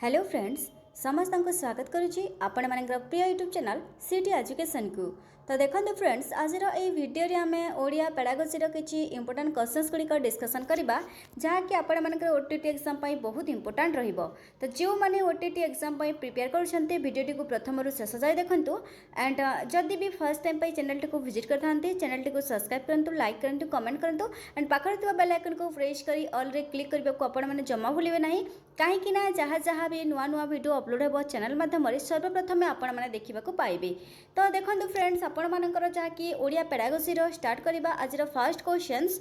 Hello friends समस्त को स्वागत करुच्ची आपण मान प्रिय यूट्यूब चैनल सिटी एजुकेशन को। तो देखो फ्रेंड्स आज भिडियो रे आमे ओडिया पेडागोजी किसी इंपोर्टेंट क्वेश्चंस गुड़िक डिस्कसन करवा जहाँकि आपण मान ओटीटी एग्जाम बहुत इंपोर्टेंट रहिबो। तो जो मैंने ओटीटी एग्जाम प्रिपेयर करछन्ते वीडियो को प्रथम शेष जाए देखंतु एंड जदि भी फर्स्ट टाइम चैनल को विजिट करते चैनल को सब्सक्राइब करंतु लाइक करंतु कमेंट करंतु एंड पाखर थिबा बेल आइकन को प्रेस करी ऑल रे क्लिक करबा को आपण माने जमा भूलिबे नाही कहीं जहाँ जहाँ भी नुआ नुआ वीडियो अपलोड हो चैनल माध्यम सर्वप्रथम आपण मैंने देखा पाइबे। तो देखो फ्रेंड्स आपण मानकर जहाँकि ओडिया पेडागोजी स्टार्ट करवा आज फर्स्ट क्वेश्चंस।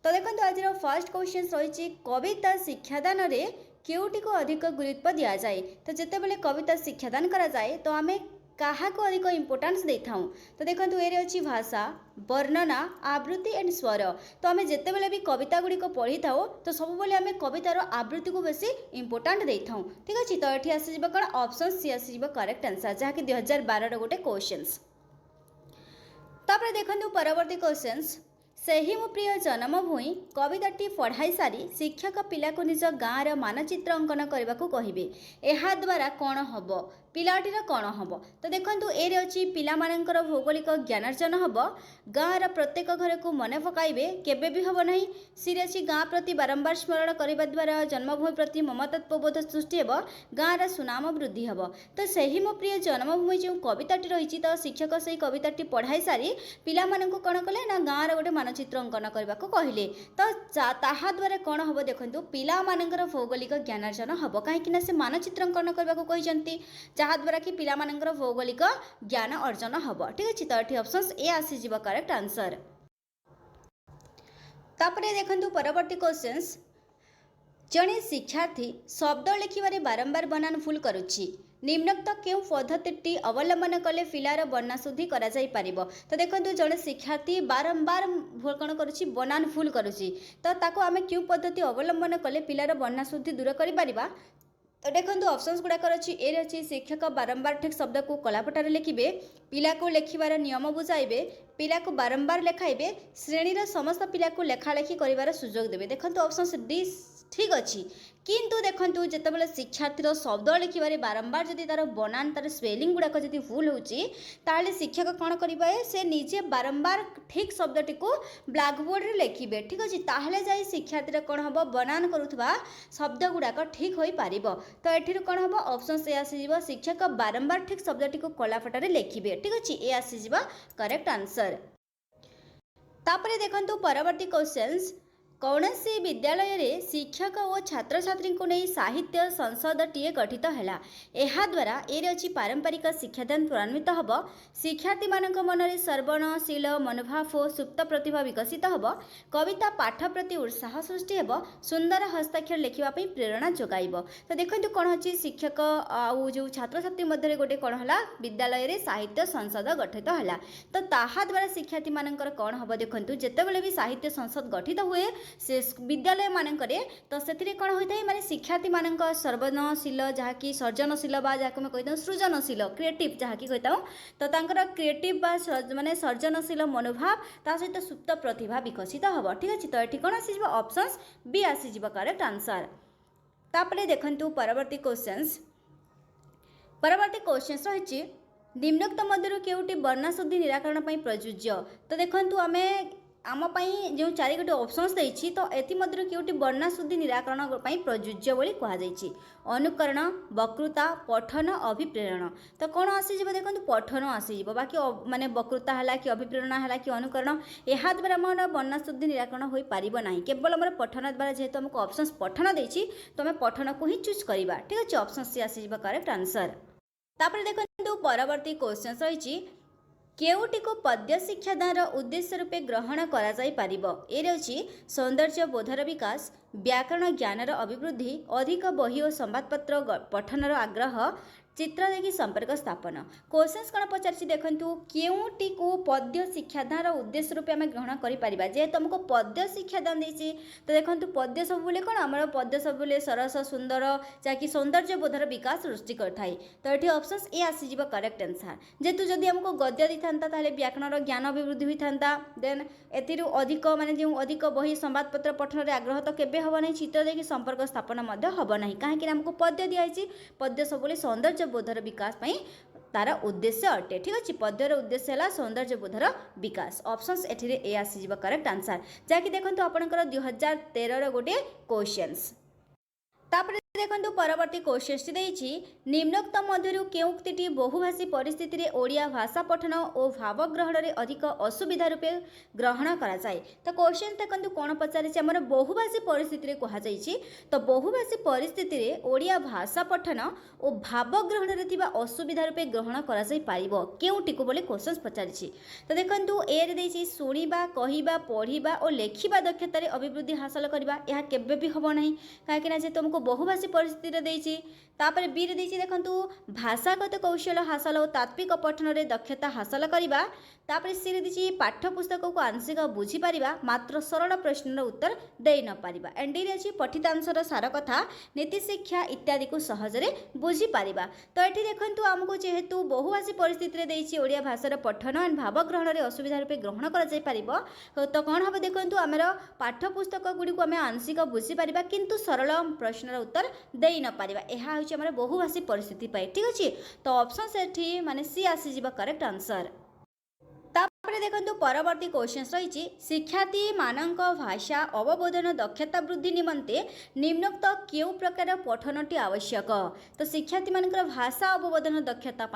तो देखो आज फर्स्ट क्वेश्चंस रही कविता शिक्षादान रे केउटी को अधिक गुरुत्व दि जाए। तो जिते बेले कविता शिक्षादान करा जाए तो आम क्या को अधिक इंपोर्टेंस दे था। तो देखो ये अच्छी भाषा वर्णना आवृत्ति एंड स्वर। तो आम जिते बेले भी कविता गुड़िक पढ़ी था तो सब बेले आम कवितार आवृत्ति को बेसी इंपोर्टेंट दे था। ठीक अच्छे तो ये आसज कौन ऑप्शन सी आसज करेक्ट आंसर जहाँकि 2012 गोटे क्वेश्चंस। तापर देखो परवर्ती क्वेश्चंस सही मो प्रिय जन्मभूमि कविताटी पढ़ाई सारी शिक्षक पिला को निज गाँव मानचित्र अंकन करने को कहे ଏହା द्वारा कौन हम पिलाटीर कौन हम। तो देखो ये अच्छी पिला मानकर भौगोलिक ज्ञानार्जन हम गाँव प्रत्येक घर को मन पकाइबे केबे भी हम ना सी अच्छी गाँ प्रति बारंबार स्मरण करने द्वारा जन्मभूमि प्रति ममतत्वबोध सृष्टि हो गाँव सुनाम वृद्धि हम। तो सही मो प्रिय जन्मभूमि जो कविताटी रही तो शिक्षक से कविताटी पढ़ाई सारी पिला मानक कौन कले ना गाँव गोटे मानचित्र अंकन करने को कहले। तो ताद्वारा कौन हम देखो पिला मानकर भौगोलिक ज्ञानार्जन हम कहीं से मानचित्र अंकन करने को कहते जहाद्वारा कि पिला मानकर भौगोलिक ज्ञान अर्जन हम। ठीक अच्छे तो ये ऑप्शन ए आसीज करेक्ट आंसर। तापरे देखंतु परवर्ती क्वेश्चंस जड़े शिक्षार्थी शब्द लिखिबारे बारंबार बनान भूल करुच्ची निम्नोक्त क्यों पद्धति अवलंबन कले पिलार बना शुद्धि करा जाई परिबो। तो देखो जड़े शिक्षार्थी बारंबार भूल कौन करुच्ची बनान भूल करुच्ची तो ताको आमे क्यों पद्धति अवलंबन कले पिलार बना शुद्धि दूर करि परिबा। तो देखो ऑप्शंस गुड़ाक अच्छी ए अच्छी शिक्षक बारंबार ठीक शब्द को कलापटारे लिखिबे पिला को लेखिबार नियम बुझाइबे पिला को बारंबार लेखाइबे श्रेणीर समस्त पिला को लेखालेखी करिवार सुजोग देबे। देखो ऑप्शंस डी ठीक अच्छी किंतु देखो जितेबाला शिक्षार्थी शब्द लिखिबारे बारंबार जदि तार बनान तार स्पेलिंग गुड़ाक जदि भूल होची ताले शिक्षक कौन करिबे से निजे बारंबार ठीक शब्दटी को ब्लैकबोर्ड रे लिखिबे। ठीक अच्छे ताहले जाई शिक्षार्थी कौन हम बनान करुवा शब्द गुड़ाक ठीक हो पारिबो। तो ये कौन हम ऑप्शन से आसीज शिक्षक बारंबार ठीक शब्दटी को कलापटारे लिखिबे। ठीक अच्छे ये आसीज करेक्ट आंसर। तापरे देखंतु परवर्ती क्वेश्चंस कौनसी विद्यालय रे शिक्षक और छात्र छात्री को नहीं साहित्य संसद टीए गठित है यह द्वारा ये अच्छी पारंपरिक शिक्षादान त्वरान्वित हम शिक्षार्थी मानक मन में सर्वणशील मनोभाव और सुप्त प्रतिभा विकसित हम कविता पाठ प्रति उत्साह सृष्टि हो सुंदर हस्ताक्षर लिखापी प्रेरणा जोगाइब। तो देखो कौन अच्छी शिक्षक आउ जो छात्र छात्री मध्य गोटे कौन है विद्यालय रे साहित्य संसद गठित है तो ताहा द्वारा शिक्षार्थी मानकर कौन हम देखो जिते बड़े भी साहित्य संसद गठित हुए से विद्यालय मानकरे तो से कौन होता है माने शिक्षार्थी मानक सर्वनशील जहाँकि सर्जनशील बा जहाँ मैं कहता हूँ सृजनशील क्रिएटिव जहाँकि कहता हूँ तो तांकर क्रिएटिव बा माने सर्जनशील मनोभाव ता सहित सुप्त प्रतिभा विकसित हम। ठीक अच्छे तो ये कौन आसीज ऑप्शंस बी आसीज करेक्ट आंसर। तापरे देखंतु परवर्ती क्वेश्चंस रही निम्नोक्त मध्य केउटी वर्णा शुद्धि निराकरण प्रयोज्य। तो देखंतु आमे आम जो चार गोटे ऑप्शंस देछि तो एथि मध्य केउटी वर्णा शुद्धि निराकरण प्रयोज्य बोली कहुई अनुकरण वक्रता पठन अभिप्रेरण। तो कौन आसीज देखो पठन आसीज बाकी माने वक्रता है कि अभिप्रेरण है कि अनुकरण यह द्वारा आम वर्णा शुद्धि निराकरण हो पार ना केवल आम पठन द्वारा जेहेतु आमको ऑप्शंस पठन देछि तो आम पठन को ही चूज करवा। ठीक अच्छे ऑप्शन सी आसीज करेक्ट आंसर। तापर देखो परवर्ती क्वेश्चन रही केउटी को पद्य शिक्षादान उद्देश्य रूपे ग्रहण करा जाई पारिबो। ए रही सौंदर्य बोधर विकास व्याकरण ज्ञानर अभिवृद्धि अधिक बही और संवादपत्र पठनर आग्रह चित्र देखि संपर्क स्थापन क्वेश्चंस कौन पचार देखु केउटी को पद्य शिक्षादान उद्देश्य रूपे आम ग्रहण करें जेहेतु आमको पद्य शिक्षादान देती तो देखो पद्य सब बोले कौन आम पद्य सब बोले सरस सुंदर जहाँकि सौंदर्य बोधर विकास सृष्टि करए तो ये ऑप्शन ए आसीज करेक्ट आंसर जेहेतु जदि आमको गद्य दी था व्याकरण ज्ञान अभिवृद्धि होता देन एथिरू अधिक माने जो अधिक बही संवादपत्र पठन में आग्रह तो केबे हम ना चित्र देखि संपर्क स्थापन हम ना कहीं आमको पद्य दिखाई पद्य सब सौंदर्य बोधर विकास तार उद्देश्य अटे ठीक अच्छे पद्यर उद्देश्य है सौंदर्य बोधर विकास ऑप्शंस एठिरे ए आसीज करेक्ट आंसर जहाँकि देखो आपंकर 2013 गोटे क्वेश्चंस तापर देखो परवर्ती क्वेश्चन निम्नोक्त मध्यरु केउ उक्तिटी बहुभाषी परिस्थिति में ओडिया भाषा पठन और भावग्रहण में अधिक असुविधा रूपे ग्रहण करा जाए तो क्वेश्चन देखो कौन पचार आमर बहुभाषी परिस्थिति में तो बहुभाषी परिस्थिति में ओडिया भाषा पठन और भावग्रहण में असुविधा रूपे ग्रहण करा जाई पारिबो केउटी को बोले क्वेश्चन पचारि तो देखो ए रे शुणा कहवा पढ़ा और लेखिबा दक्षतार अभिवृद्धि हासिल करवा यह केबे भी हम ना कहीं जे तुमको बहुभाषी परिस्थिति देती तापर बी रे देखु भाषागत कौशल हासिल और तात्विक पठन में दक्षता हासिल करवा तापर सी रे पाठ्यपुस्तक को आंशिक बुझीपर मात्र सरल प्रश्नर उत्तर दे न पारिबा एंड डी रे पठितांशर सार कथा नीति शिक्षा इत्यादि को सहजरे बुझीपर तो ये देखु आमको जेहेतु बहुभाषी परिस्थिति में ओडिया भाषार पठन एंड भावग्रहण में असुविधा रूपे ग्रहण कर तो कौन हम देखु आमर पाठ्यपुस्तक गुड़ी को आम आंशिक बुझीपर किंतु सरल प्रश्नर उत्तर दे न पारिबा यह हूँ आमर बहुभाषी परिस्थिति ठीक अच्छे तो ऑप्शन से माने सी आसीज करेक्ट आंसर तापर देखो परवर्ती क्वेश्चन रही शिक्षार्थी मानक भाषा अवबोधन दक्षता वृद्धि निमंते निम्नोक्त क्यों प्रकार पठनटी आवश्यक तो शिक्षार्थी मान भाषा अवबोधन दक्षता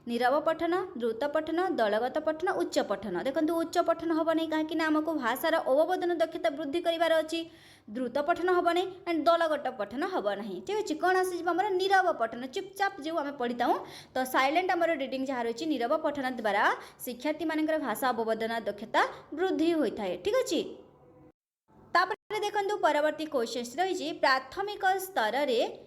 नीरव पठन द्रुत पठन दलगत पठन उच्च पठन देखो उच्च पठन हम नहीं कहीं आमको भाषार अवबोधन दक्षता वृद्धि करार अच्छी द्रुत पठन हम नहीं एंड दलगत पठन हम ना ठीक अच्छे कौन आम नीरव पठन चुपचाप जो आम पढ़ी था तो साइलेंट आम रीडिंग जहाँ रही नीरव पठन द्वारा शिक्षार्थी मान भाषा अवबोधन दक्षता वृद्धि होता है ठीक अच्छे तापर देखो परवर्ती क्वेश्चन रही प्राथमिक स्तर में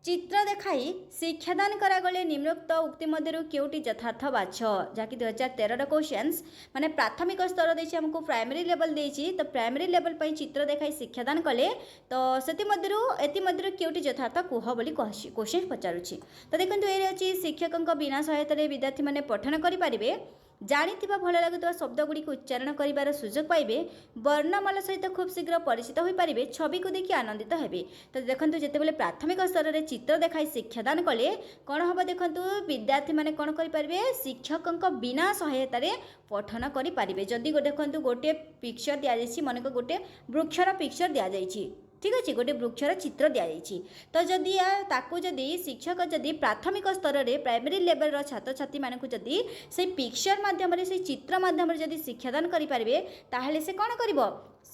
चित्र देखाई शिक्षादान करागले निम्नोक्त उक्ति मध्यरु केउटी यथार्थ बाछ जहाँकि 2013 क्वेश्चंस माने प्राथमिक स्तर देछि हमको प्राइमरी लेवल देछि तो प्राइमरी लेवल पर चित्र देखाई शिक्षादान कले तो सेति मध्यरु केउटी यथार्थ कुह बोली क्वेश्चन पचारुछि तो देखंतु एरे अछि शिक्षकक बिना सहायता रे विद्यार्थी माने पठन करि परिबे जानिथिबा भल लागुवा शब्द गुड़ी को उच्चारण करिवार सुजोग पाइबे वर्णमाला सहित खूब शीघ्र परिचित हो पारे छवि को देखि आनंदित हेबे तो देखंतु जेतेबेले प्राथमिक स्तर में चित्र देखाई शिक्षादान कले कौन हम देखंतु विद्यार्थी माने कौन करि परिबे शिक्षकक बिना सहायता रे पठन करि परिबे जदि देखंतु गोटे पिक्चर दिया जायछि मनेको गोटे वृक्षर पिक्चर दिया जायछि ठीक अच्छे गोटे वृक्षर चित्र दि जाइए तो जदि ताकू जदि शिक्षक जदि प्राथमिक स्तर में प्राइमरी लेवल छात्र छात्री मानक जदि से पिक्चर माध्यम से चित्र माध्यम जदि शिक्षादान करेंगे ताहले से कौन कर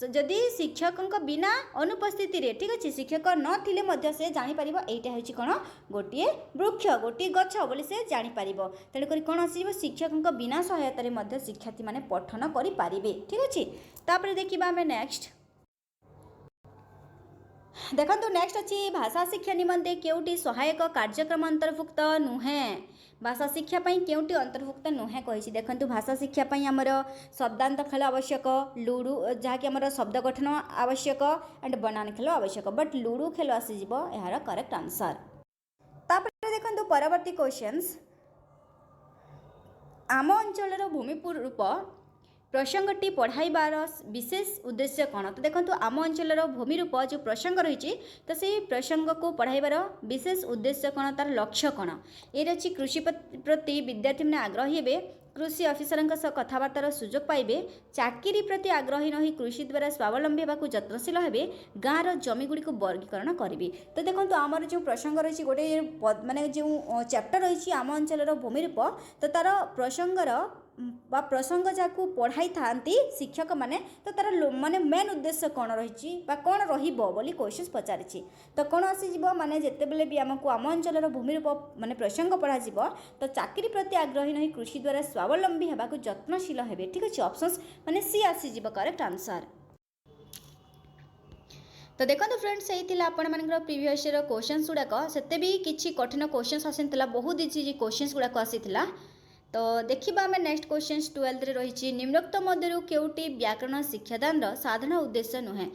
जदि शिक्षक बिना अनुपस्थित ठीक अच्छे शिक्षक नथिले से जापर यहीटा हूँ कौन गोटे वृक्ष गोटे गछ बोली से जापर तेणुक कौन आस शिक्षक बिना सहायतार शिक्षार्थी मैंने पठन करेंगे ठीक अच्छे तापर देखा आम नेक्स्ट देखो नेक्स्ट अच्छी भाषा शिक्षा निमंते केउटी सहायक कार्यक्रम अंतर्भुक्त नुहे भाषा शिक्षा केउटी अंतर्भुक्त नुहे कही देखो भाषा शिक्षा आमर शब्दांत खेल आवश्यक लुडू जहाँकि आमर शब्द गठन आवश्यक एंड बनान खेल आवश्यक बट लुडू खेल आसीज यार करेक्ट आंसर तापर देखो परवर्ती क्वेश्चंस आम अंचल भूमिपुर रूप प्रसंगटी पढ़ाइबार विशेष उद्देश्य कौन तो देखो आम अंचल भूमि रूप जो प्रसंग रही तो से प्रसंग को पढ़ाइबार विशेष उद्देश्य कौन तार लक्ष्य कौन ये अच्छी कृषि प्रति विद्यार्थी मैंने आग्रही हे कृषि अफिसर कथबार्तार सुजोग पाइबे चाकरी प्रति आग्रही नहीं कृषि द्वारा स्वावलंबी होगा यत्नशील हे गाँव जमी गुड़ी को वर्गीकरण करी तो देखो आमर जो प्रसंग रही गोटे माने जो चैप्टर रही आम अंचल भूमि रूप तो तार प्रसंगर प्रसंग जहाँ पढ़ाई था शिक्षक माने तो तार माने मेन उद्देश्य कौन रही कौन रही क्वेश्चन पचारि तो कौन आसीज माने जितेबले भी आमको आम अंचल भूमि रूप माने प्रसंग पढ़ा तो चाकरी प्रति आग्रही नहीं कृषि द्वारा स्वावलंबी होगा यत्नशील हे ठीक अच्छे ऑप्शंस माने सी आसीज करेक्ट आंसर तो देखो फ्रेंड्स यही आपण प्रीवियस ईयर क्वेश्चंस गुड़ाक से भी किसी कठिन क्वेश्चंस आसी बहुत इजी क्वेश्चंस गुड़ाक आसीला। तो देखिबा आम नेक्स्ट क्वेश्चन 12 रे रही निम्नोक्त मध्यरु केउटी व्याकरण शिक्षादान साधारण उद्देश्य नुहे।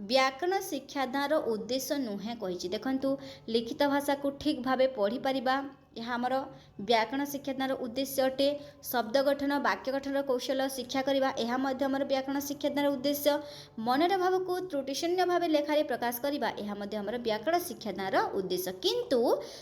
व्याकरण शिक्षादान उद्देश्य नुहे कही देखंतु लिखित भाषा को ठीक भाव पढ़ी पारिबा यह आमर व्याकरण शिक्षादान उद्देश्य अटे। शब्द गठन वाक्य गठन कौशल शिक्षा करवा यह आमर व्याकरण शिक्षादान उद्देश्य। मनर भाव को त्रुटिशून्य भाव लेखारे प्रकाश करवा यह आमर व्याकरण शिक्षादान उद्देश्य। किंतु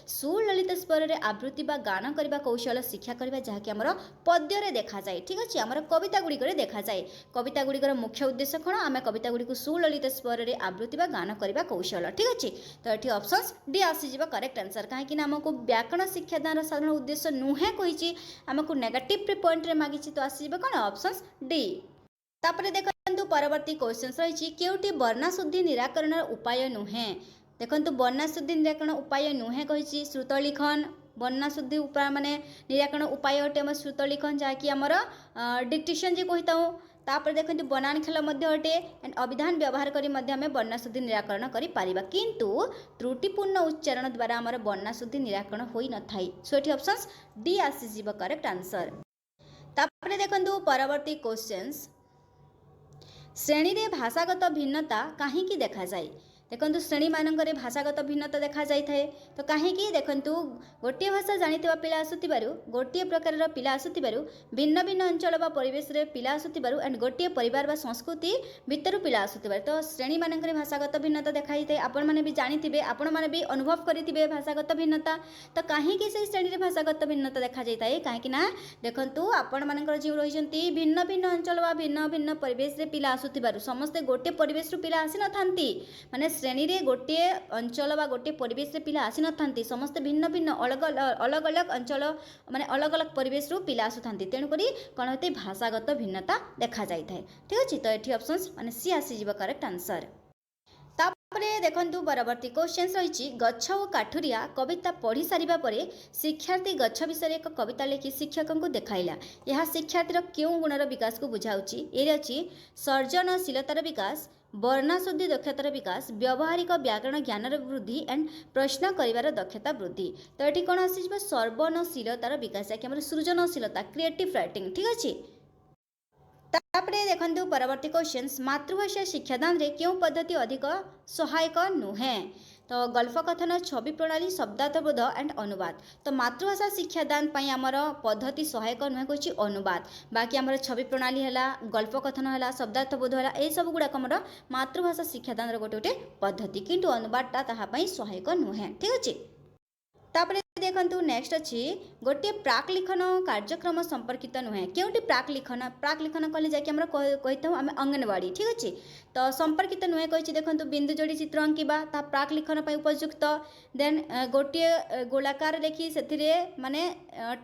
सुललित स्वर में आवृत्ति बा गान करवा कौशल शिक्षा करवा जहाँकि आमर पद्य देखा जाए। ठीक अच्छे आमर कविता गुड़िक देखा जाए। कविता गुड़िकर मुख्य उद्देश्य कौन आम कविता गुड़ी सुललित स्वर में आवृत्ति बा गान करवा कौशल। ठीक अच्छे तो ये ऑप्शन डी आसीज करेक्ट आंसर कहीं आमको व्याकरण शिक्षादान साधारण उद्देश्य नुहे कही आमको नेगेटिव पॉइंट रे मागी तो आसीबे कौन ऑप्शन डी। तापरे देखंतु परवर्ती क्वेश्चन रही केउटी वर्णाशुद्धि निराकरण उपाय नुहे। देखंतु वर्णाशुद्धि निराकरण उपाय नुहे कही श्रुतलिखन वर्णाशुद्धि उपाय माने निराकरण उपाय अटे आम श्रुतलिखन जहाँकि आमर डिक्टेशन जे कही था। तापर देखते बनान खेल अटे एंड अभिधान व्यवहार करी आम वर्णाशुद्धि निराकरण करिपारिबा किंतु त्रुटिपूर्ण उच्चारण द्वारा आमर वर्णाशुद्धि निराकरण होई न थाई। सो एठी ऑप्शंस डी आसीजिबो करेक्ट आंसर। तापर देखंतु परवर्ती क्वेश्चंस श्रेणी रे भाषागत भिन्नता काहीकि देखा जाए। देखंतु श्रेणी मानकरे भाषागत भिन्नता देखा जाई थाए तो काहीकि देखंतु गोटे भाषा जानिथिबा पिला आसुथिबारु गोटे प्रकारर पिला आसुथिबारु भिन्न भिन्न अंचल बा परिवेश रे पिला आसुथिबारु एंड गोटे परिवार बा संस्कृति भितरु पिला आसुथिबारु तो श्रेणी मानकरे भाषागत भिन्नता देखाई थाए। आपण माने भी जानिथिबे आपण माने भी अनुभव करिथिबे भाषागत भिन्नता तो काहीकि से श्रेणी रे भाषागत भिन्नता देखा जाई थाए काहेकि ना देखंतु आपण मानकर जे रहिसंती भिन्न भिन्न अंचल बा भिन्न भिन्न परिवेश रे पिला आसुथिबारु समस्त गोटे परिवेश रु पिला आसी न थांती माने श्रेणी रे गोटे अंचल बा गोटे परिवेश रे पिला आसी न थांती समस्त भिन्न भिन्न अलग अलग अंचल माने अलग अलग परिवेश रु पिला आसु थांती तेणु करी कोन होते भाषागत भिन्नता देखा जाई थाए। ठीक अछि तो एठी ऑप्शंस माने सी आसी जिवो करेक्ट आंसर। तापरे देखंतु परवर्ती क्वेश्चन रही गच्छ और काठुरिया कविता पढ़ी सारिबा परे शिक्षार्थी गच्छ विषय एक कविता लिखि शिक्षक को देखाइला यह शिक्षार्थीर क्यों गुणर विकास को बुझाउची। ए अछि सर्जनशीलतार विकास वर्णाशुद्धि दक्षतार विकास व्यावहारिक व्याकरण ज्ञान वृद्धि एंड प्रश्न करिवार दक्षता वृद्धि। तो ये कौन आसी सर्जनशीलतार विकास जहाँकि सृजनशीलता क्रिएटिव राइटिंग। ठीक अच्छे तापरे देखंतु परवर्ती क्वेश्चंस मातृभाषा शिक्षादान रे क्यों पद्धति अधिक सहायक नुहे। तो गल्प कथन छवि प्रणाली शब्दार्थबोध एंड अनुवाद तो मातृभाषा शिक्षादान पई आमर पद्धति सहायक नुहे कछि अनुवाद बाकी आमर छवि प्रणाली हैला गल्प कथन हैला शब्दार्थबोध हैला ए सब गुडा आमर मातृभाषा शिक्षादान रो गोटे पद्धति किंतु अनुवादटा ताहा पई सहायक नुहे। ठीक अछि तापरे देखंतु नेक्स्ट अच्छी गोटे प्राक लिखन कार्यक्रम संपर्कित नुहे क्योंटी प्राक लिखन कहले जाकि हमरा कहिथौ आमे अंगनवाड़ी। ठीक अच्छे तो संपर्कित नुहे कहि देखंतु बिंदु जोड़ी चित्र अंकिबा ता प्राक लिखन पई उपयुक्त देन गोटे गोलाकार लेखि सेथिरे माने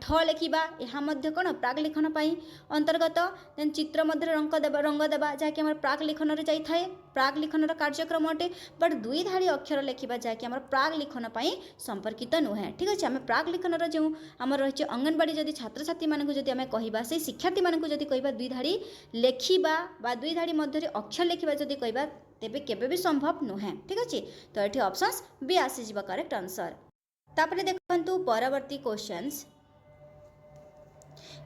ठ लेखिबा यहा मध्य कोन प्राक लिखन पई अंतर्गत देन चित्र मध्य रंग देबा जाकि हमर प्राक लिखन रे जाई थाए प्राक लिखन कार्यक्रम अटे बट दुई धाड़ी अक्षर लेखिबा जाकि हमर प्राक लिखन पई संपर्कित नुहे। ठीक अच्छे आम प्राक लिखन जो आम रही अंगनवाड़ी जदि छात्र छात्री मानक जदि आम कहबा से शिक्षार्थी मानक जदि कहबा दुई धाड़ी लेखिबा बा दुई धाड़ी मध्य अक्षर लेखिबा जदि कहबा तेबे केबे भी संभव नुहे। ठीक अच्छे तो ये ऑप्शंस बी आसी जिबा करेक्ट आंसर। तापरे देखंतु परवर्ती क्वेश्चंस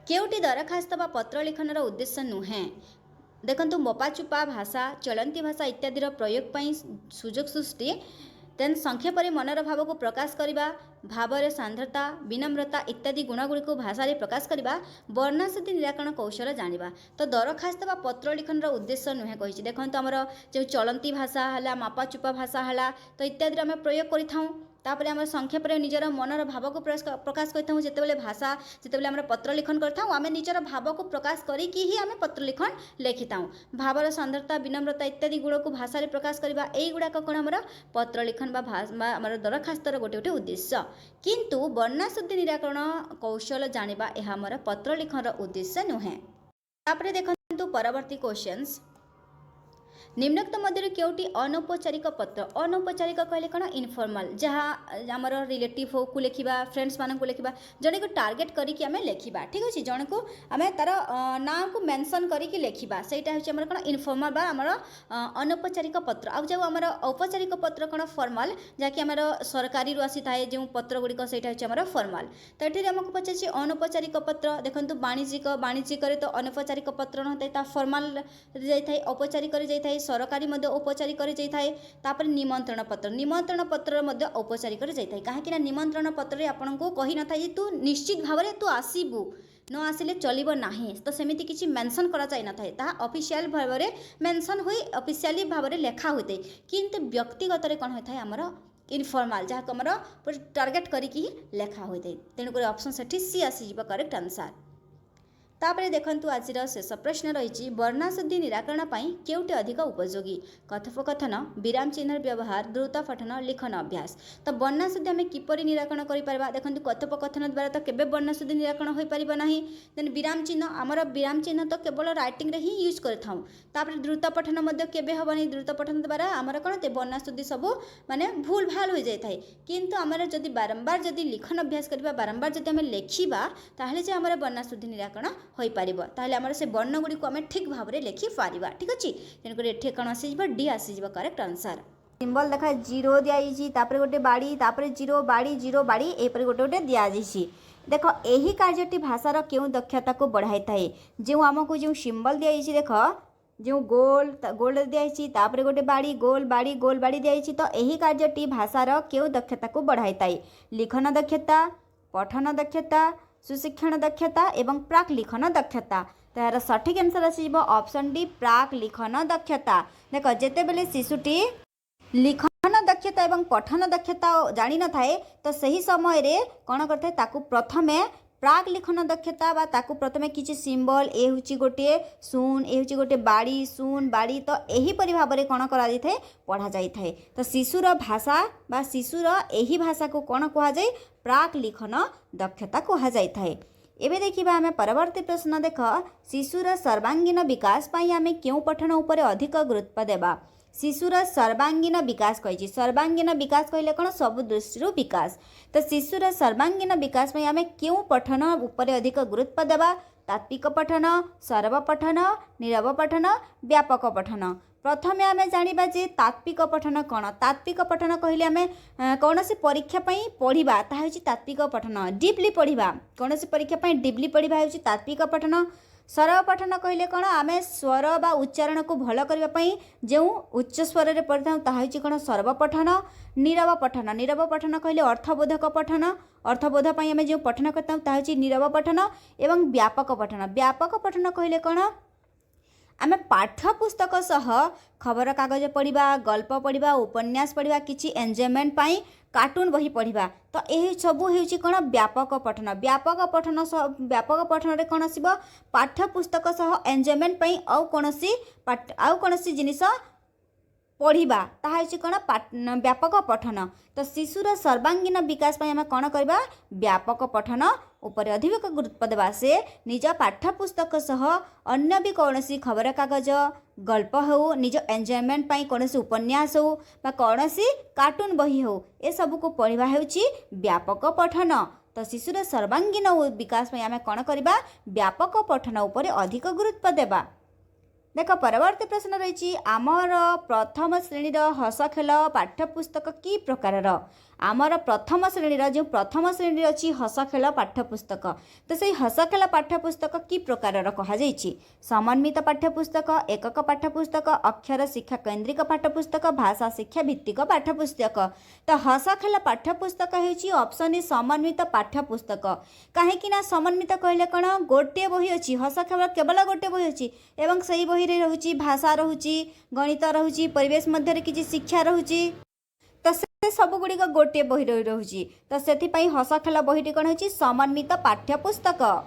केउटी दरखास्त बा पत्र लिखनर उद्देश्य नुहे। देखंतु मोपाचुपा भाषा चलंती भाषा इत्यादि प्रयोग पई सुजोग सृष्टि देन संक्षेप मनर भाव को प्रकाश करवा भावर सांद्रता विनम्रता इत्यादि गुणगुड़ी को भाषा रे प्रकाश करवा वर्णाशुद्धि निराकरण कौशल जानिबा तो दरखास्त बा पत्र लिखन उद्देश्य नुहे कही देखो आमर जो चलंती भाषा है मापाचुपा भाषा है तो इत्यादि आम प्रयोग करें तापर आम संक्षेप निजर मनर भाव को प्रकाश करें जितेबाला भाषा जितेबाला आम पत्र लिखन करें निजर भाव को प्रकाश करिकी ही आम पत्र लिखन लिखिता भावर सांद्रता विनम्रता इत्यादि गुण को भाषा रे प्रकाश करवा यही गुड़ाक कौन आम पत्र लिखन आम दरखास्तर गोटे गोटे उद्देश्य किंतु वर्णाशुद्धि निराकरण कौशल जानिबा यह आमर पत्र लिखन उद्देश्य नुहे। तापर देखंतु परवर्ती क्वेश्चंस निम्नोक्त मध्य केउटी अनौपचारिक पत्र अनौपचारिक कहले कौन इनफॉर्मल जहाँ आमर रिलेटिव हो को लिखा फ्रेंड्स मान को लिखा जन को टार्गेट करके आम लिखा ठीक अच्छे जन को आम तार ना को मेंशन करके लिखा सहीटा हूँ कौन इनफॉर्मल बा आमर अनौपचारिक पत्र आउ जो आमर औपचारिक पत्र कौन फॉर्मल जहाँकि आमर सरकारी आसी थाए जो पत्र गुड़िक सहीटा हूँ आमर फॉर्मल तो ये आमको पचार अनौपचारिक पत्र देखो वाणिज्यिक वाणिज्यिक तो अनौपचारिक पत्र न था फॉर्मल जाए औपचारिक जाए सरकारी औपचारिक जाए निमंत्रण पत्र औपचारिक जाए कहीं निमंत्रण पत्र आपको कही न था तू निश्चित भाव में तू आसबू न आसिले चलिब नाही तो सेमिति किछि मेंशन करा जाय न थाए ता ऑफिशियल भाव में मेंशन होई ऑफिशियली भाव में लेखा होते किंतु व्यक्तिगत रे कोन होय थाए हमर इनफॉर्मल जहाँ को हमर टार्गेट करिकि लेखा होते तेणुक ऑप्शन सेठी सी आसी जीव करेक्ट आंसर तापरे देखंतु आजिर शेष प्रश्न रही वर्णाशुद्धि निराकरण पाई केउटे अधिक उपयोगी कथोपकथन विराम चिन्ह व्यवहार द्रुत पठन लिखन अभ्यास तो वर्णाशुद्धि आम किपरि निराकरण करिपारबा देखंतु कथोपकथन द्वारा तो केबे वर्णाशुद्धि निराकरण होई परिबा नाही देन विराम चिन्ह आमर विराम चिन्ह तो केवल राइटिंग रे ही यूज करथाऊ तापरे द्रुत पठन मध्य केबे हबनी द्रुत पठन द्वारा आमर कोन ते वर्णाशुद्धि सब माने भूल भाल हो जाय थाए किंतु आमर जदि बारंबार जदि लिखन अभ्यास करबा बारंबार जदि आम लेखिबा ताहले जे आमर वर्णाशुद्धि निराकरण होई पारिबो ताहले हमर से वर्ण गुडी को हमें ठीक भाव में लिखि पारिबा ठीक अछि तेनकर एठे कोन आसी जिवो डी आसी जिवो करेक्ट आंसर सिंबल देखा जीरो दिया आइछि तापरे गोटे बाड़ी तापरे जीरो बाड़ी एपरे गोटे गोटे दिया आइछि देखो एही कार्यटी भाषार केउ दक्षता को बढ़ाई थाए जो हमको जो सिंबल दिया आइछि देखो जो गोल गोल दिया आइछि तापरे गोटे बाड़ी गोल बाड़ी दिया आइछि तो एही कार्यटी भाषार केउ दक्षता को बढ़ाई थाए लिखन दक्षता पठन दक्षता सुशिक्षण दक्षता एवं प्राक लिखन दक्षता तो यार सठिक आंसर आसीब ऑप्शन डी प्राक लिखन दक्षता देख जेते बेले शिशुटी लिखन दक्षता एवं पठन दक्षता जानी न थाए तो सही समय रे कौन करते ताकू प्रथमे प्राक लिखन दक्षता बा ताकू प्रथमे किछि सिंबल ए हुची गोटे सुन ए हुची गोटे बाड़ी सुन बाड़ी तो एही परि भाव रे कोन करा जाय थाए पढ़ा जाय थाए तो शिशुर भाषा बा शिशुर एही भाषा को कोन कहा जाय प्राक लिखन दक्षता कहा जाय थाए एबे देखिबा हमें परवर्ती प्रश्न देख शिशुर सर्वांगीन विकास पई हमें क्यों पठन उपरे अधिक गुरुत्व देबा शिशुर सर्वांगीन विकास कही सर्वांगीन विकास कहले कौन सब दृष्टि विकास तो शिशुर सर्वांगीन विकास में आम क्यों पठन उपरे अधिक गुरुत्व देवा तात्विक पठन सरव पठन नीरव पठन व्यापक पठन प्रथमे आम जाना जे तात्विक पठन कौन तात्विक पठन कहले आम कौन से परीक्षा पढ़ा ताहा तात्विक पठन डीपली पढ़ा कौन से परीक्षा डीपली पढ़ा हो तात्विक पठन सरव पठन कहले कौन आम स्वर बा उच्चारण को भल करने जो उच्च स्वर में पढ़ी था ताहा कौन सर्व पठन नीरव पठन कहले अर्थबोधक पठन अर्थबोध आम जो पठन करता ताहा नीरव पठन एवं व्यापक पठन कहले कौन आम पाठ्यपुस्तक सह खबर कागज पढ़ा गल्प पढ़ा उपन्यास पढ़ा किसी एंजॉयमेंट पाई कार्टून बही पढ़ा तो यही सब हूँ कौन व्यापक पठन रे कौन आसब पाठ्यपुस्तक सह एंजॉयमेंट पाई आउ कौन जिनिस पढ़ा ताहा कौन व्यापक पठन तो शिशुर सर्वांगीन विकास आम कौन करवा व्यापक पठन उपर अधिक गुरुत्व देवा से निज पाठ्यपुस्तक सह अन्य भी कौन सी खबर कागज गल्प हो निज एंजॉयमेंट पाई कौन सी उपन्यास हो बा कौन सी कार्टून बही हो ए सब को पढ़ा होची व्यापक पठन तो शिशुर सर्वांगीन विकास आम कौन करवा व्यापक पठन उपर अधिक गुरुत्व देवा देख परवर्ती प्रश्न रही आमर प्रथम श्रेणी हस खेल पाठ्यपुस्तक कि प्रकार आमर प्रथम श्रेणी जो प्रथम श्रेणी अच्छी हस खेल पाठ्यपुस्तक तो से हस खेल पाठ्यपुस्तक कि प्रकार कहुई समन्वित पाठ्यपुस्तक एकक पाठ्यपुस्तक अक्षर शिक्षा केन्द्रिक पाठ्यपुस्तक भाषा शिक्षा भित्तिक पाठ्यपुस्तक तो हस खेल पाठ्यपुस्तक होची ऑप्शन ए समन्वित पाठ्यपुस्तक कहीं समन्वित कहले कौन गोटे बही अच्छी हस खेल केवल गोटे बही अच्छी एवं सही बही रहुची भाषा रहुची गणित रहुची परिवेश मध्य किसी शिक्षा रहुची तो से सब गुड़िक गोटे बही रही तो से हस खेल बहीटी कौन हो समन्वित पाठ्यपुस्तक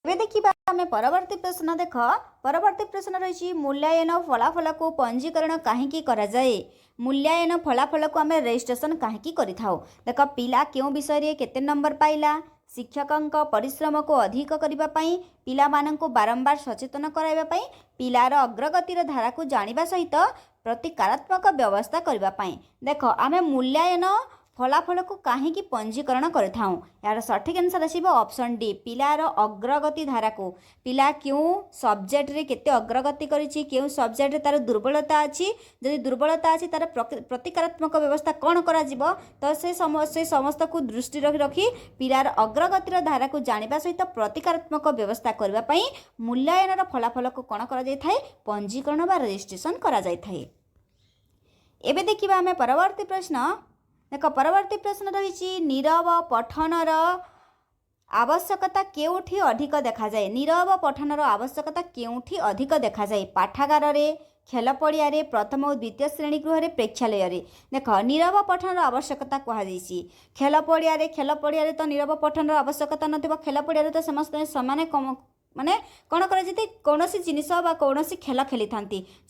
ए देखा आम परवर्ती प्रश्न देख परवर्ती प्रश्न रही मूल्यांकन फलाफल को पंजीकरण कहीं कराए मूल्यांकन फलाफल को आम रजिस्ट्रेशन कहीं करें देख पिला क्यों विषय केते नंबर पाइला शिक्षक परिश्रम को अधिक करने पिला बारंबार सचेतन कराइबा पिलार अग्रगतिर धारा को जानिबा सहित प्रतिकारात्मक व्यवस्था करबा पई। देखो आमे मूल्यांकन फलाफल को कहीं पंजीकरण करिथाउ। यार सठिक आंसर आसीबो ऑप्शन डी पिलार अग्रगति धारा को। पिला क्यों सब्जेक्ट रे केते अग्रगति करिछि, क्यों सब्जेक्ट रे तार दुर्बलता अछि, जदि दुर्बलता अछि तार प्रतिकारात्मक व्यवस्था कौन करा जिवो, तो से समस्त को दृष्टि रखी पिलार अग्रगतिर धारा को जानिबा सहित प्रतिकारात्मक व्यवस्था करबा पई मूल्यांकन फलाफल को कौन करा जाय थाए, पंजीकरण बा रजिस्ट्रेशन करा जाय थाए। एबे देखिबा हमें परवर्ती प्रश्न। देख परवर्ती प्रश्न रही नीरव पठनर आवश्यकता केउठी अधिक देखा जाए। नीरव पठनर आवश्यकता केउठी अधिक देखा जाए, पाठागार रे, खेल पड़िया रे, प्रथम और द्वितीय श्रेणी गृह रे, प्रेक्षालय रे। देख नीरव पठनर आवश्यकता कह खेल पड़िया रे तो नीरव पठनर आवश्यकता नथिबो। खेल पड़िया रे तो समस्त समान माने कौन कर कौन जिनिस कौन खेल खेली था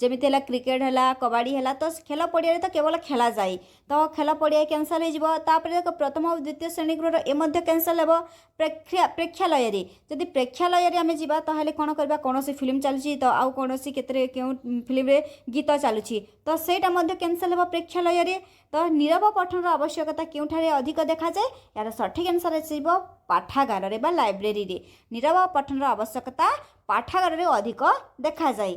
जमी है क्रिकेट है कबाड़ी है तो खेल पड़िया तो केवल खेला जाए तो खेल पड़िया कैंसल हो प्रथम और द्वितीय श्रेणी गृह ए कैंसल हो प्रेक्षालय जदि प्रेक्षालय आम जा कौन करवा कौन फिल्म चलुची तो आउ कौन क्यों फिल्म गीत चलुची तो सहीटा कैंसल हो प्रेक्षालय तो नीरव पठन आवश्यकता क्योंठारे अधिक देखा जाए यार सठिक आंसर आसो पाठागार रे बा लाइब्रेरी रे नीरव पठन आवश्यकता पाठागार रे अधिक देखा जाए।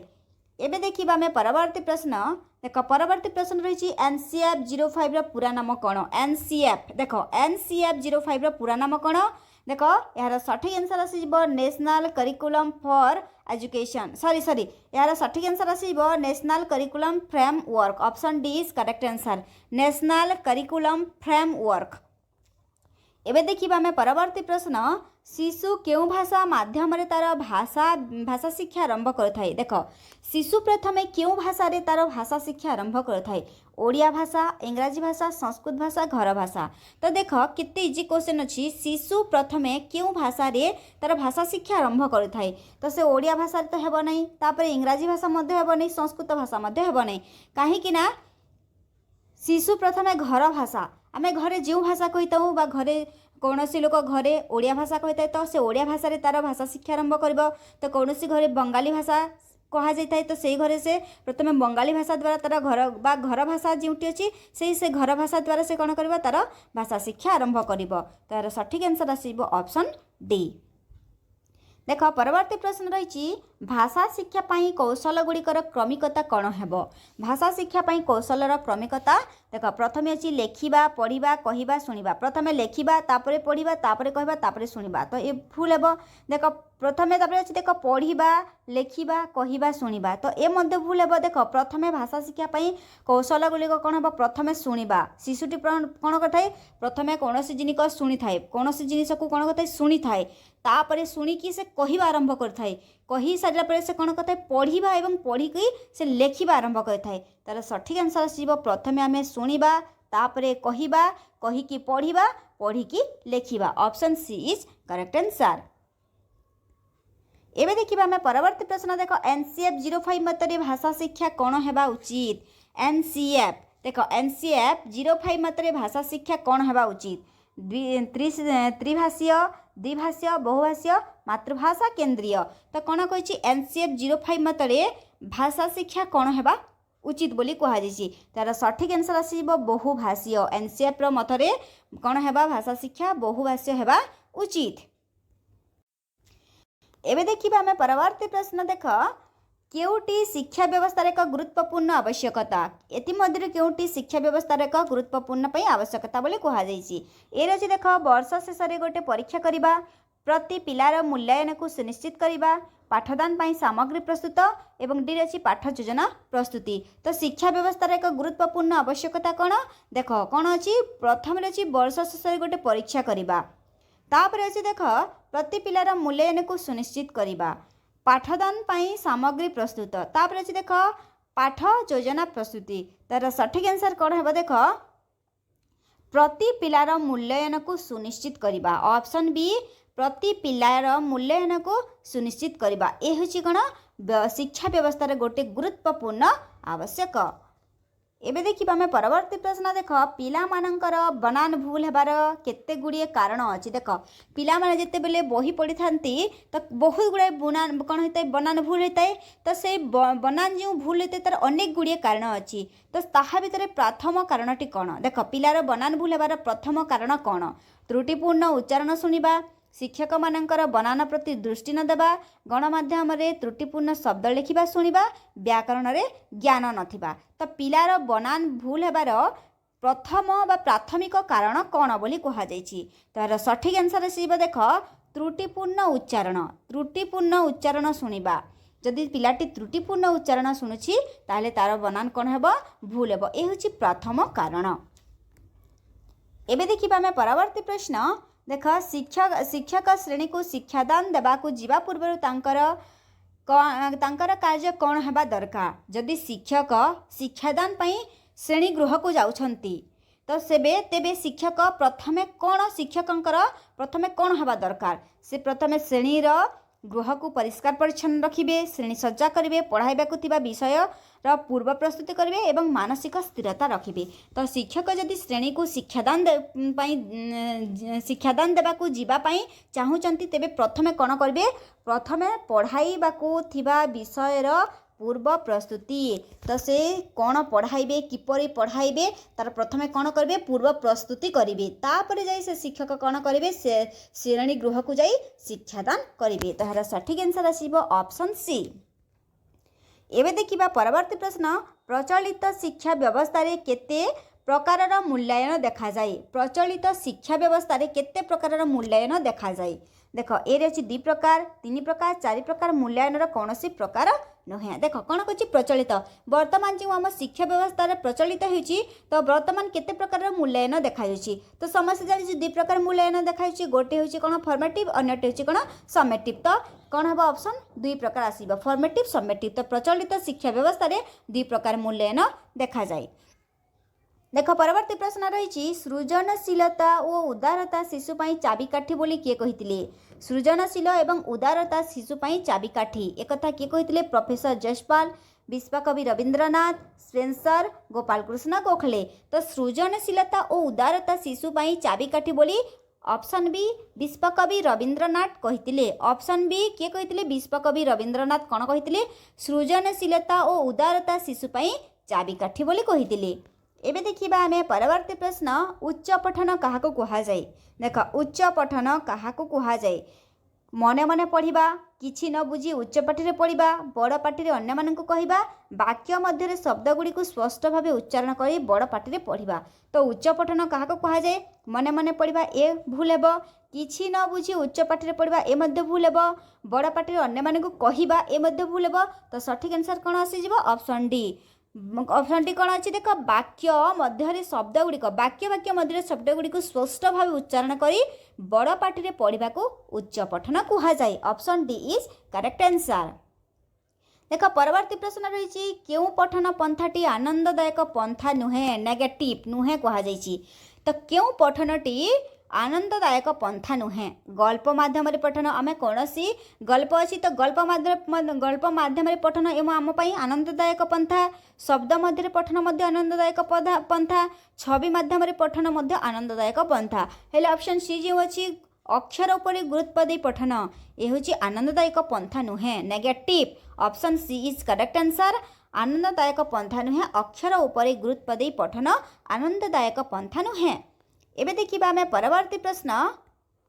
एबे देखिबा हमें परवर्ती प्रश्न। देख परवर्ती प्रश्न रही NCF 05 रो पूरा नाम कौन। NCF देख NCF 05 रो पूरा नाम कौन। देख यार सठिक आंसर आसो national curriculum for education sorry यार सठिक आंसर आसो national curriculum framework. Option D is correct answer national curriculum framework. एबे देखिबा हमें परवर्ती प्रश्न। शिशु क्यों भाषा माध्यम रे तार भाषा शिक्षा आरंभ करथाय। देख शिशु प्रथमे क्यों भाषा रे तार भाषा शिक्षा आरंभ करथाय ओडिया भाषा इंग्राजी भाषा संस्कृत भाषा घर भाषा। तो देख केते इजी क्वेश्चन अछि शिशु प्रथमे क्यों भाषा रे तार भाषा शिक्षा आरंभ करथाय तो से ओडिया भाषा तो हेबो नै तापर इंग्राजी भाषा मध्ये हेबो नै संस्कृत भाषा मध्ये हेबो नै काहे कि ना शिशु प्रथमे घर भाषा आमे घरे जो भाषा कहिताऊ बा घरे कौन लोक घरे ओडिया भाषा कही तो से ओडिया भाषा रे तार भाषा शिक्षा आरंभ कर तो कौन घरे बंगाली भाषा कह जाए तो से घरे से प्रथम बंगाली भाषा द्वारा तार घर बा घर भाषा जोटी अच्छी से घर भाषा द्वारा से कौन कर तार भाषा शिक्षा आरंभ कर तार सठिक आंसर आसो ऑप्शन डी। देख परवर्ती प्रश्न रही भाषा शिक्षा पाई कौशल गुड़िकर क्रमिकता कौन हेबो। भाषा शिक्षा पाई कौशलर क्रमिकता देख प्रथमे अच्छी लेखिबा पढ़िबा कहिबा शुणिबा प्रथमे लेखिबा तापरे पढ़िबा तापरे कहबा तापरे शुणिबा तो ये भूल हेबो। देख प्रथमे तापरे अच्छी देख पढ़िबा लेखिबा कहिबा शुणिबा तो ये मध्य भूल हेबो। देख प्रथमे भाषा शिक्षा पाई कौशल गुड़िक कौन हेबो प्रथमे शुणिबा शिशुटी कौन करथाय प्रथमे कौनसी जिनिस शुणी थाए कौनसी जिनिस को कौन करथाय शुणी थाए तापरे शुणिकी से कहवा आरंभ करथाय कही सारा पर से कौन करता है पढ़िबा एवं पढ़िकी से लेखिबा आरंभ करता है तार सठिक आंसर आसो प्रथमे आमे शुणिबा तापरे कहिबा कहिकी पढ़िबा पढ़िकी लेखिबा option C is correct answer. एबे देखिबा हमें परवर्ती प्रश्न। देख NCF 05 मतरे भाषा शिक्षा कौन हेबा उचित। NCF देख NCF 05 मतरे भाषा शिक्षा कौन हेबा उचित त्रिभाषीय द्विभाषीय बहुभाषीय मातृभाषा केंद्रीय तो कौन कही NCF 05 मतरे भाषा शिक्षा कौन हेबा उचित बोली कहुई तार सठिक आंसर आसो बहुभाषीय NCF रो मतरे कौन हेबा भाषा शिक्षा बहुभाषीय हेबा उचित। एबे देखिबा हमें परवर्ती प्रश्न। देख केउटी शिक्षा व्यवस्था एक गुरुत्वपूर्ण आवश्यकता एतिमध्य केउटी शिक्षा व्यवस्था एक गुरुत्वपूर्ण आवश्यकता बोली कहुई ए रही। देख वर्ष शेष में गोटे परीक्षा करवा प्रति पिलार मूल्यांकन को सुनिश्चित करवा पाठदान पाई सामग्री प्रस्तुत एवं डी रही पाठ योजना प्रस्तुति तो शिक्षा व्यवस्था एक गुरुत्वपूर्ण आवश्यकता कौन। देख कौन अच्छी प्रथम रही वर्ष शेष में गोटे परीक्षा करवा तापर अच्छी देख प्रति पिलार मूल्यांकन को सुनिश्चित करवा पाठदान पाई सामग्री प्रस्तुत तापर अच्छी देख पाठ योजना प्रस्तुति तार सठिक आंसर कौन है। देख प्रति पिलार मूल्यांकन को सुनिश्चित करवा ऑप्शन बी प्रति पिलार मूल्यांकन को सुनिश्चित करवा ये हूँ कौन शिक्षा व्यवस्था गोटे गुरुत्वपूर्ण आवश्यक। एबे देखिबा आमे परवर्ती प्रश्न देख पिला मानकर बनान भूल हेबार केते गुड़िए कारण अछि देख पिला माने जेते बेले बही पढ़ी थांती तो बहुत गुड़ाए बनान कौन होता है बनान भूल होता है तो से बनान जो भूल होते तार अनेक गुड़िए कारण अछि तो ताहा भितर प्रथम कारणटी कौन देख पिलार बनान भूल हेबार प्रथम कारण कौन त्रुटिपूर्ण उच्चारण शुणिबा शिक्षक मानकर बनान प्रति दृष्टि न देबा गणमाध्यम त्रुटिपूर्ण शब्द लिखिबा शुणिबा व्याकरण रे ज्ञान नथिबा तो पिलार बनान भूल हेबार प्रथम बा प्राथमिक कारण कौन बोली कहा जायछि तार सठिक आंसर आसीबा देख त्रुटिपूर्ण उच्चारण शुणिबा जदि पिलाटी त्रुटिपूर्ण उच्चारण शुणुछि ताहले तार बनान कौन हेबो भूल हेबो ए होछि प्रथम कारण। एबे देखिबा आमे परवर्ती प्रश्न देख शिक्षक श्रेणी को शिक्षादान देवाकू जीवा पूर्व तांकर कार्य कौन हेबा दरकार जदि शिक्षक शिक्षादान पई श्रेणी गृह को जाउछंती तो सेबे तेबे शिक्षक प्रथमे कौन शिक्षकंकर प्रथमे कौन हेबा दरकार से प्रथमे श्रेणी गृह को परिष्कार परिच्छन्न रखिबे श्रेणी सज्जा करिवे पढ़ाइबाकू थिबा विषय र पूर्व प्रस्तुति करिवे एवं मानसिक स्थिरता रखिबे तो शिक्षक जदि श्रेणी को शिक्षादान देवाकू जीवा पई चाहुचंती तेबे प्रथमे कौन करिवे प्रथमे पढ़ाइबाकू थिबा विषय र पूर्व प्रस्तुति तो से कौन पढ़ाइबे किपरि पढ़ाइबे तार प्रथमे कौन करिवे पूर्व प्रस्तुति करिवे तापर जाई से शिक्षक कौन करिवे से श्रेणी गृह को जाई शिक्षादान करिवे तार सठिक आंसर आसीबो ऑप्शन सी। एबे देखिबा परवर्ती प्रश्न प्रचलित शिक्षा व्यवस्था रे केते प्रकारर मूल्यांकन देखा जाए प्रचलित शिक्षा व्यवस्था रे केते प्रकारर मूल्यांकन देखा जाए देख ए अच्छी 2 प्रकार 3 प्रकार 4 प्रकार मूल्यांकन कौन प्रकार नुहे देख कौन कह प्रचलित वर्तमान जो आम शिक्षा व्यवस्था प्रचलित होती तो वर्तमान केते प्रकार मूल्यांकन देखा तो समस्त जानी 2 प्रकार मूल्यांकन देखा गोटे हूँ कौन फॉर्मेटिव अन्यटे हूँ कौन समेटिव तो कौन हम ऑप्शन 2 प्रकार आसीबा फॉर्मेटिव समेटिव तो प्रचलित शिक्षा व्यवस्था 2 प्रकार मूल्यांकन देखा जाए। देख परवर्ती प्रश्न रही सृजनशीलता और उदारता शिशुपाई चाबिकाठी बोली किए कहिथिले सृजनशील एवं उदारता शिशुपाई चाबिकाठी एक कथा किए कहिथिले प्रोफेसर जयपाल विश्वकवि रवींद्रनाथ स्पेंसर गोपाल कृष्ण गोखले तो सृजनशीलता और उदारता शिशुपाई चाबिकाठी बोली ऑप्शन बी विश्वकवि रवींद्रनाथ कहिथिले ऑप्शन बी किए कहिथिले विश्वकवि रवींद्रनाथ कौन कहिथिले सृजनशीलता और उदारता शिशुपाई चाबिकाठी बोली कहिथिले। एबे देखिबा आमे परवर्ती प्रश्न उच्च पठन काहाको कुहा जाए देख उच्च पठन काहाको कुहा जाए मने मने पढ़िबा किछि न बुझी उच्च पाठी रे पढ़िबा बड़ पाठी रे अन्य मानकु कहिबा वाक्य मध्य रे शब्द गुडी को स्पष्ट भावे उच्चारण करी बड़ पाठी रे पढ़िबा तो उच्च पठन काहाको कुहा जाए मने मने पढ़िबा ए भूल हेबो किछि न बुझी उच्च पाठी रे पढ़िबा ए मध्य भूल हेबो बड़ पाठी रे अन्य मानकु कहिबा ए मध्य भूल हेबो तो सठिक आंसर कोन आसी जिवो ऑप्शन डी ऑप्शन टी कौन अच्छी देख वाक्य मध्य शब्द गुड़िक वाक्य मध्य शब्द गुड़िक स्पष्ट भाव उच्चारण करी बड़ पाठी रे पढ़ा को उच्च पठन कुहा जाए option D is correct answer. देख परवर्ती प्रश्न रही क्यों पठन पंथाटी आनंददायक पंथा नुहे नेगेटिव नुहे कहा जाइछि तो क्यों पठनटी आनंददायक पंथा नुहे गल्प माध्यम पठन आम कौन सी गल्प अच्छी तो गल्प माध्यम पठन एवं आम आनंददायक पंथा शब्द मध्य पठन मध्य आनंददायक पंथा छवि माध्यम पठन मध्य आनंददायक पंथा हेले ऑप्शन सी जो अच्छी अक्षर उपर गुरुत्व दे पठन ये हूँ आनंददायक पंथा नुहे negative option C is correct answer आनंददायक पंथा नुहे अक्षर उपर गुरुत्व दे पठन आनंददायक पंथा नुहे। एबे देखिबा आमे परवर्ती प्रश्न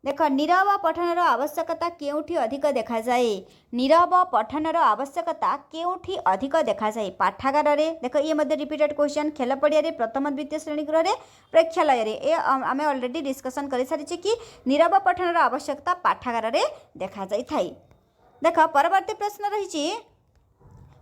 देख नीरव पठनर आवश्यकता केउठी अधिक देखा जाए नीरव पठनर आवश्यकता केउठी अधिक देखा जाए पाठागार रे देख ये मध्य रिपीटेड क्वेश्चन खेल पड़िया रे प्रथम द्वितीय श्रेणी गृह रे प्रेक्षालय रे ए आमे ऑलरेडी डिस्कशन करि सारिछि कि नीरव पठनर आवश्यकता पाठागार रे देखा जाई थाई। देख परवर्ती प्रश्न रही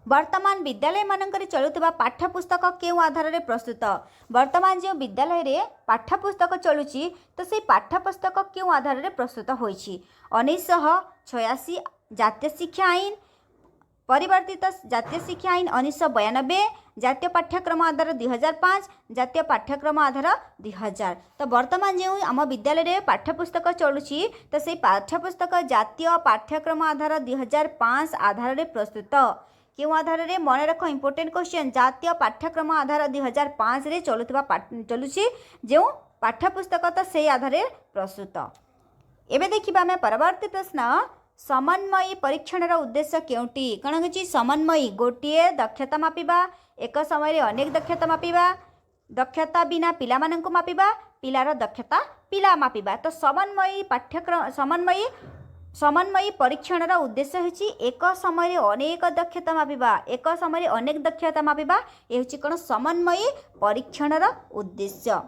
वर्तमान विद्यालय मानकर चलुवा पाठ्यपुस्तक केउं आधार रे प्रस्तुत वर्तमान जो विद्यालय रे पाठ्यपुस्तक चलुची तो से पाठ्यपुस्तक केउं आधार रे प्रस्तुत होईछि 1986 जातीय शिक्षा आईन परिवर्तित जातीय शिक्षा आईन 1992 जातीय पाठ्यक्रम आधार 2005 जातीय पाठ्यक्रम आधार 2000 तो वर्तमान जो आम विद्यालय रे पाठ्यपुस्तक चलुची तो से पाठ्यपुस्तक जातीय पाठ्यक्रम आधार 2005 आधार रे प्रस्तुत क्यों आधार रे मन रख इंपोर्टेंट क्वेश्चन जातीय पाठ्यक्रम आधार 2005 रे चलुची जो पाठ्यपुस्तक तो से आधार प्रस्तुत। एबे देखिबा आमे परवर्ती प्रश्न समन्वयी परीक्षण उद्देश्य केउटी कण होची समन्वयी गोटिए दक्षता मापिबा एक समय रे अनेक दक्षता मापिबा दक्षता बिना पिला माननकु मापिबा पिलार दक्षता पिला मापिबा। तो समन्वयी पाठ्यक्रम समन्वयी परीक्षण उद्देश्य होची एक समय रे अनेक दक्षता मापिबा एक समय रे अनेक दक्षता मापिबा ए होची कोन समन्वयी परीक्षण उद्देश्य।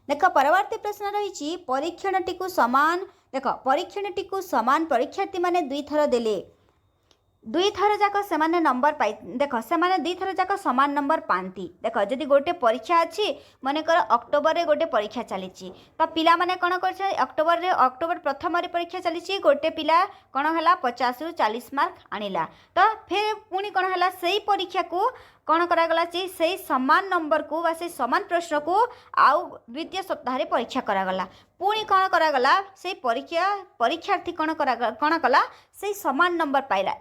देख परवर्ती प्रश्न रही परीक्षणटी को समान देख परीक्षणटी को समान परीक्षार्थी माने दुई थर देले दुई थर जाक से नंबर पाई देख से दुई थर जाक समान नंबर पाती। देख जदि गोटे परीक्षा अच्छी मनकर अक्टोबर रे गोटे परीक्षा चली तो पिला माने कौन कर अक्टोबर प्रथम परीक्षा चली गोटे पिला कौन है 50 रु 40 मार्क आनिला तो फिर पुणी कौन है से परीक्षा को कौन करागला से समान नंबर को बा से समान प्रश्न को आउ द्वितीय सप्ताह रे परीक्षा करागला पुणी कौन करागला से परीक्षार्थी कौन कला से समान नंबर पाइला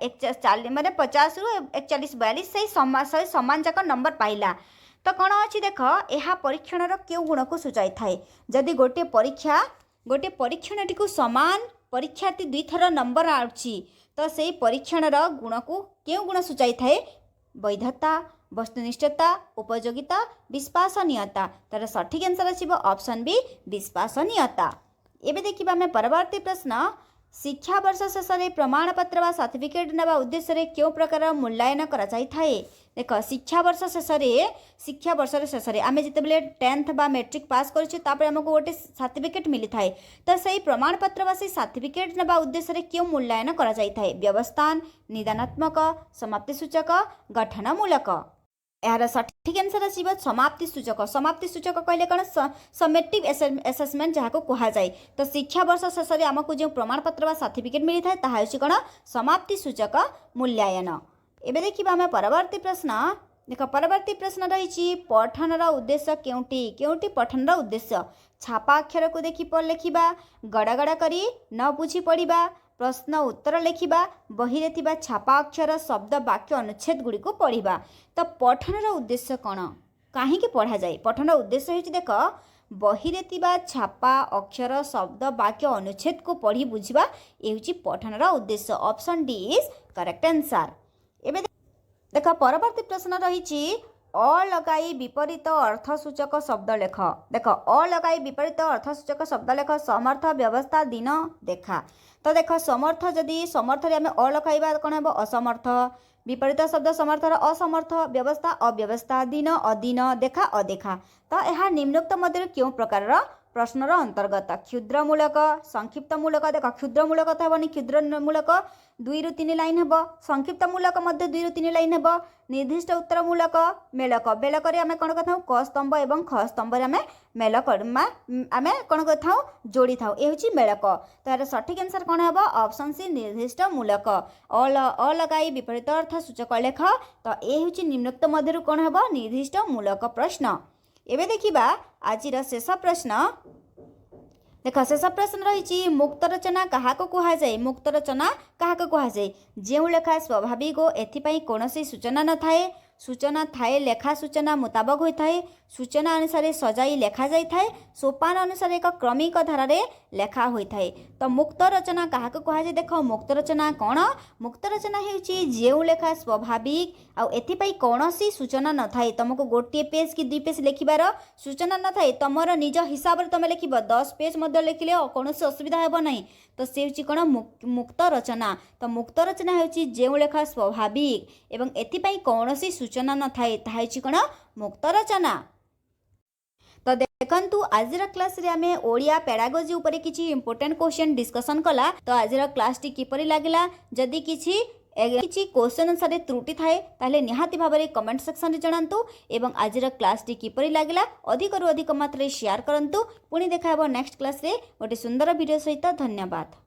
माने 50 रु 41 42 से समान जाक नंबर पाइला। तो कौन अच्छी देख यह परीक्षण क्यों गुण को सूचाई थाए जदि गोटे परीक्षणटी को समान परीक्षार्थी दुई थर नंबर आउची तो से परीक्षण गुण को क्यों गुण सूचाई थाए वैधता वस्तुनिष्ठता उपयोगिता विश्वसनीयता तार सठिक आंसर आछिबो ऑप्शन बी विश्वसनीयता। एबे देखिबा हमें परवर्ती प्रश्न शिक्षा वर्ष शेष में प्रमाणपत्र व सर्टिफिकेट नेबा उद्देश्य रे क्यों प्रकार मूल्यांकन करा जाई थाए। देख शिक्षा वर्ष शेष में आम जिते 10th बा मैट्रिक पास कर आमको गोटे सर्टिफिकेट मिली थाए तो सही प्रमाणपत्र व सर्टिफिकेट नेबा उद्देश्य रे क्यों मूल्यांकन करा जाई थाए व्यवस्थान निदानात्मक समाप्ति सूचक गठनमूलक। यार सठिक आंसर आसब समाप्ति सूचक कहले कौन समेटिव एसेसमेंट जहाँ को कह जाए। तो शिक्षा वर्ष शेष में आमको जो प्रमाणपत्र व सर्टिफिकेट मिली था ताहा होछि कौन समाप्ति सूचक मूल्यांकन। एबे देखिबा हमें परवर्ती प्रश्न देख परवर्ती प्रश्न रही पठनर उद्देश्य केउटी पठनर उद्देश्य छापा अक्षर को देखि लिखा गड़गड़ करी न बुझी पढ़ा प्रश्न उत्तर लिखा बही रे थिबा छापा अक्षर शब्द वाक्य अनुच्छेद गुड़ी को पढ़ा। तो पठनर उद्देश्य कौन कहीं पढ़ा जाए पठनर उद्देश्य होछि देख बही रे थिबा छापा अक्षर शब्द वाक्य अनुच्छेद को पढ़ी बुझा ये होछि पठनर उद्देश्य option D is correct answer. एबे देख परवर्ती प्रश्न रही अ लगाई विपरीत अर्थसूचक शब्द लेख। देख अ लगाई विपरीत अर्थसूचक शब्द लेख समर्थ व्यवस्था दिन देखा। तो देख समर्थ जदि समर्थ रे आमे अ लगाइबा कोन हेबो असमर्थ विपरीत शब्द समर्थर असमर्थ व्यवस्था अव्यवस्था दिन अदीन देखा अदेखा। तो यह निम्नोक्त मध्य क्यों प्रकार प्रश्नर अंतर्गत क्षुद्रमूलक संक्षिप्त मूलक देख क्षुद्रमूलक तो हेनी क्षुद्रमूलक 2 ରୁ 3 लाइन हेब संक्षिप्त मूलक मध्य 2 ରୁ 3 लाइन हेब निर्दिष्ट उत्तरमूलक मेलक बेलक आम कौन कथा क स्तंभ और ख स्तंभ आम मेलक आम कौन कथा जोड़ी था ये हूँ मेलक। तो यार सठिक आंसर कौन है ऑप्शन सी निर्दिष्ट मूलक अ लगाई विपरीत अर्थ सूचक लेख। तो ये हूँ निम्नोक्त मध्य कौन है निर्दिष्ट मूलक प्रश्न। एबे देखिबा आजिर शेष प्रश्न देख शेष प्रश्न रही मुक्त रचना क्या कह जाए मुक्त रचना क्या कह जाए जो लेखा स्वाभाविक हो एथिपाई कौनसी सूचना न थाए सूचना थाए लेखा सूचना मुताबक होता है सूचना अनुसार सजाई लेखा जाई थाए सोपान अनुसार एक क्रमिक धारा लेखा होता है। तो मुक्त रचना क्या कह जाए देख मुक्त रचना कौन मुक्त रचना होची जो लेखा स्वाभाविक आउ कौन सी सूचना न थाए तुमको गोटे पेज कि 2 पेज लिखार सूचना न थाए तुमर निज हिसाब से तुम लिख 10 पेज लिखिले कौन असुविधा हेब ना। तो से हूँ कौन मुक्त रचना। तो मुक्त रचना होची जो लेखा स्वाभाविक एवं एथिपाई कौन सी सूचना न थाए ताहा कौन मुक्त रचना। तो देखंतु आजिर क्लास रे आमे ओडिया पेडागोजी उपरे किछि इंपोर्टेंट क्वेश्चन डिस्कशन कला। तो आजिर क्लास टी किपरि लागला जदि किछि क्वेश्चन अनुसार त्रुटि थाए ताहले निहाती भाबरे कमेंट सेक्शन रे जणांतु एवं आजिर क्लास टी किपरि लागला अधिक रु अधिक मात्रा शेयर करंतु। पुणी देखा नेक्स्ट क्लास रे गोटे सुंदर वीडियो सहित। धन्यवाद।